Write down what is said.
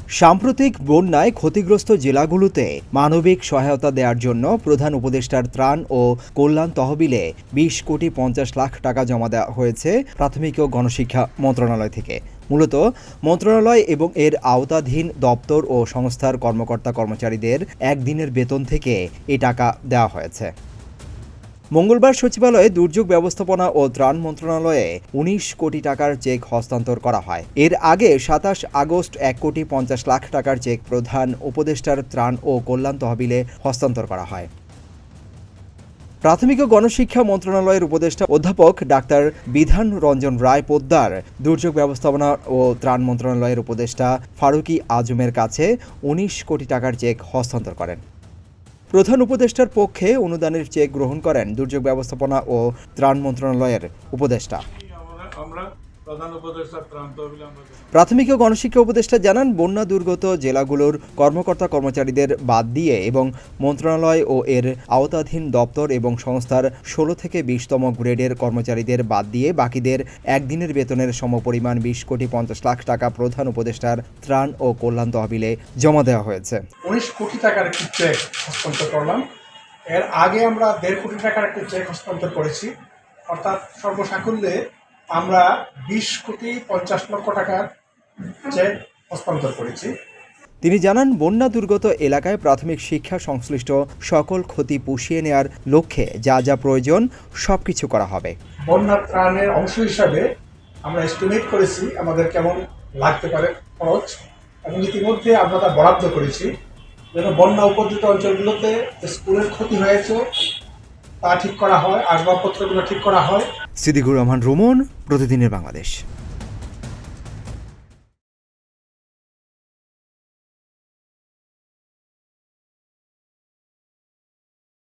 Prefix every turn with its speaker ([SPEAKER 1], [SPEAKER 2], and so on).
[SPEAKER 1] সাম্প্রতিক বন্যায় ক্ষতিগ্রস্ত জেলাগুলোতে মানবিক সহায়তা দেওয়ার জন্য প্রধান উপদেষ্টার ত্রাণ ও কল্যাণ তহবিলে 20,50,00,000 টাকা জমা দেওয়া হয়েছে প্রাথমিক ও গণশিক্ষা মন্ত্রণালয় থেকে। মূলত মন্ত্রণালয় এবং এর আওতাধীন দপ্তর ও সংস্থার কর্মকর্তা-কর্মচারীদের একদিনের বেতন থেকে এই টাকা দেওয়া হয়েছে। মঙ্গলবার সচিবালয়ে দুর্যোগ ব্যবস্থাপনা ও ত্রাণ মন্ত্রণালয়ে 19 কোটি টাকার চেক হস্তান্তর করা হয়। এর আগে 27 আগস্ট 1,50,00,000 টাকার চেক প্রধান উপদেষ্টার ত্রাণ ও কল্যাণ তহবিলে হস্তান্তর করা হয়। প্রাথমিক ও গণশিক্ষা মন্ত্রণালয়ের উপদেষ্টা অধ্যাপক ডাক্তার বিধান রঞ্জন রায় পোদ্দার দুর্যোগ ব্যবস্থাপনা ও ত্রাণ মন্ত্রণালয়ের উপদেষ্টা ফারুকি আজমের কাছে 19 কোটি টাকার চেক হস্তান্তর করেন। প্রধান উপদেষ্টার পক্ষে অনুদানের চেক গ্রহণ করেন দুর্যোগ ব্যবস্থাপনা ও ত্রাণ মন্ত্রণালয়ের উপদেষ্টা। প্রাথমিক ও গণশিক্ষা উপদেষ্টা জানান, বন্যা দুর্গত জেলাগুলোর কর্মকর্তা-কর্মচারীদের বাদ দিয়ে এবং মন্ত্রণালয় ও এর আওতাধীন দপ্তর এবং সংস্থার 16 থেকে 20তম গ্রেডের কর্মচারীদের বাদ দিয়ে বাকিদের একদিনের বেতনের সমপরিমাণ 20,50,00,000 টাকা প্রধান উপদেষ্টার ত্রাণ ও কল্যাণ তহবিলে জমা দেওয়া হয়েছে।
[SPEAKER 2] 19 কোটি টাকার একটি চেক হস্তান্তর করলাম। এর আগে আমরা 1.5 কোটি টাকার একটি চেক হস্তান্তর করেছি, অর্থাৎ সর্বসাকুল্যে আমরা 20,50,00,000 টাকার চেক হস্তান্তর করেছি।
[SPEAKER 1] তিনি জানান, বন্যা দুর্গত এলাকায় প্রাথমিক শিক্ষা সংশ্লিষ্ট সকল ক্ষতি পুষিয়ে নেওয়ার লক্ষ্যে যা যা প্রয়োজন সবকিছু করা হবে।
[SPEAKER 2] বন্যা ত্রাণের অংশ হিসাবে আমরা এস্টিমেট করেছি আমাদের কেমন লাগতে পারে খরচ, এবং ইতিমধ্যে আমরা তা বরাদ্দ করেছি যেন বন্যা উপদ্রুত অঞ্চলগুলোতে স্কুলের ক্ষতি হয়েছে তা ঠিক করা হয়, আসবাবপত্রগুলো ঠিক করা হয়।
[SPEAKER 1] সিদ্দিকুর রহমান রুমন, প্রতিদিনের বাংলাদেশ।